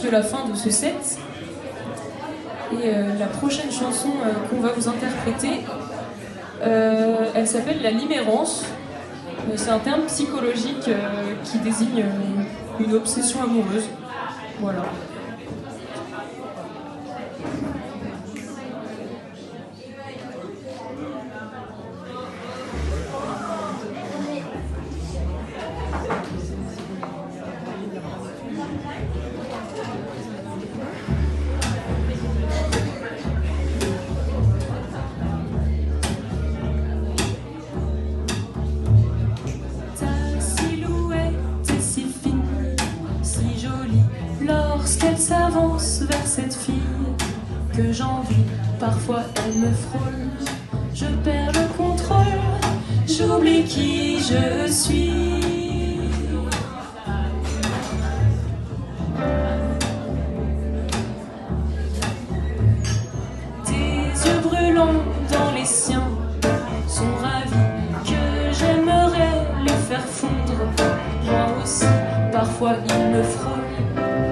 de la fin de ce set. Et la prochaine chanson qu'on va vous interpréter, elle s'appelle La Limérance. C'est un terme psychologique qui désigne une obsession amoureuse. Voilà. Lorsqu'elle s'avance vers cette fille que j'envie, parfois elle me frôle. Je perds le contrôle, j'oublie qui je suis. Tes yeux brûlants dans les siens sont ravis que j'aimerais les faire fondre. Moi aussi, parfois ils me frôlent.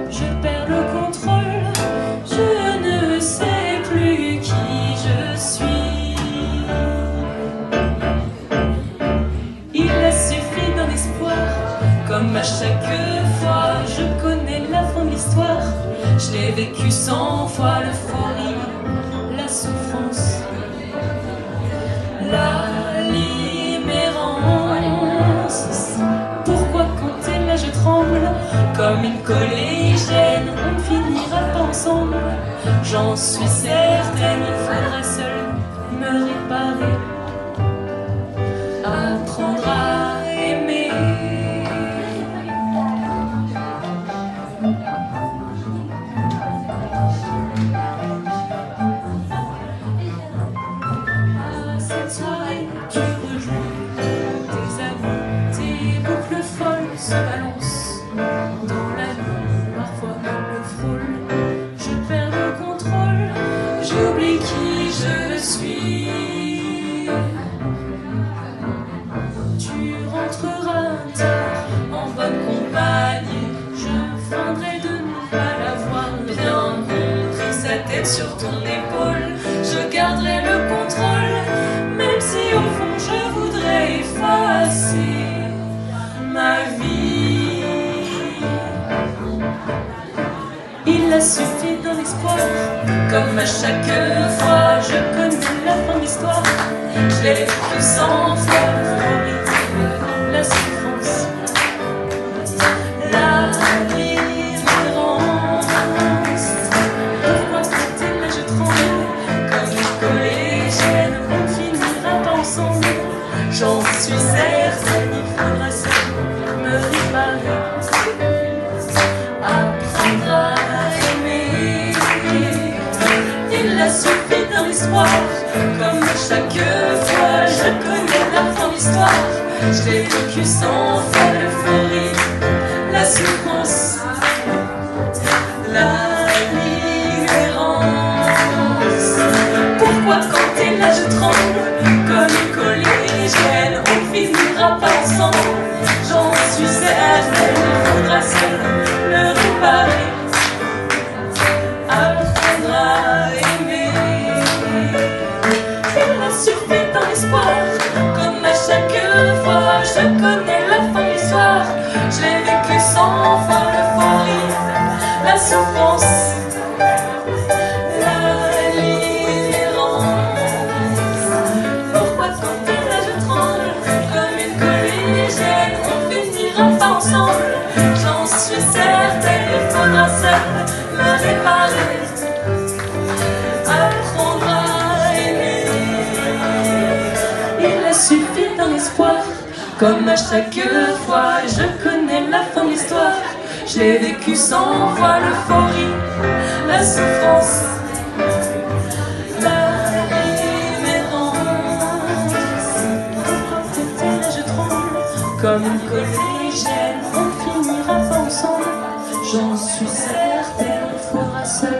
Je perds le contrôle, je ne sais plus qui je suis. Il a suffi d'un espoir, comme à chaque fois. Je connais la fin de l'histoire, je l'ai vécu 100 fois. L'euphorie, la souffrance, la limérange. Pourquoi quand t'es là je tremble comme une collégienne, on ne finira pas ensemble. J'en suis certaine, il faudra seul me réparer, apprendre à aimer. À cette soirée, tu rejoins tes amis, tes boucles folles se balancent. J'oublie qui je suis. Tu rentreras tard en bonne compagnie. Je feindrai de ne pas l'avoir bien compris. Sa tête sur ton épaule, je garderai le contrôle, même si au fond je voudrais effacer ma vie. Il a suffi d'un espoir, comme à chaque fois. Je connais la fin de l'histoire, je l'ai vécu 100 fois. La souffrance, la libérance. Pourquoi quand t'es là je tremble comme une collégienne, on ne finira pas ensemble. J'en suis certaine, il faudra seul me réparer, apprendre à aimer. Il a suffi d'un espoir, comme à chaque fois. Je connais la fin de l'histoire, je l'ai vécu 100 fois. L'euphorie, la souffrance, la libérance. Pourquoi quand t'es là je tremble comme une collégienne, on finira pas ensemble. J'en suis certaine, il faudra seul le réparer, apprendre à aimer. Il a suffi d'un espoir, comme à chaque fois. Je connais la fin de l'histoire, je l'ai vécu 100 fois. L'euphorie, la souffrance, la libérance. Pourquoi quand t'es là je tremble comme une collégienne, on finira pas ensemble. J'en suis certaine, il faudra seul me réparer, apprendre à aimer. Il a suffi d'un espoir, comme à chaque fois. Je connais la fin de l'histoire, je l'ai vécu 100 fois. L'euphorie, la souffrance, la libérance. Quand t'étais là je tremble comme une collégienne, on finira pas ensemble. J'en suis certaine, il faudra seul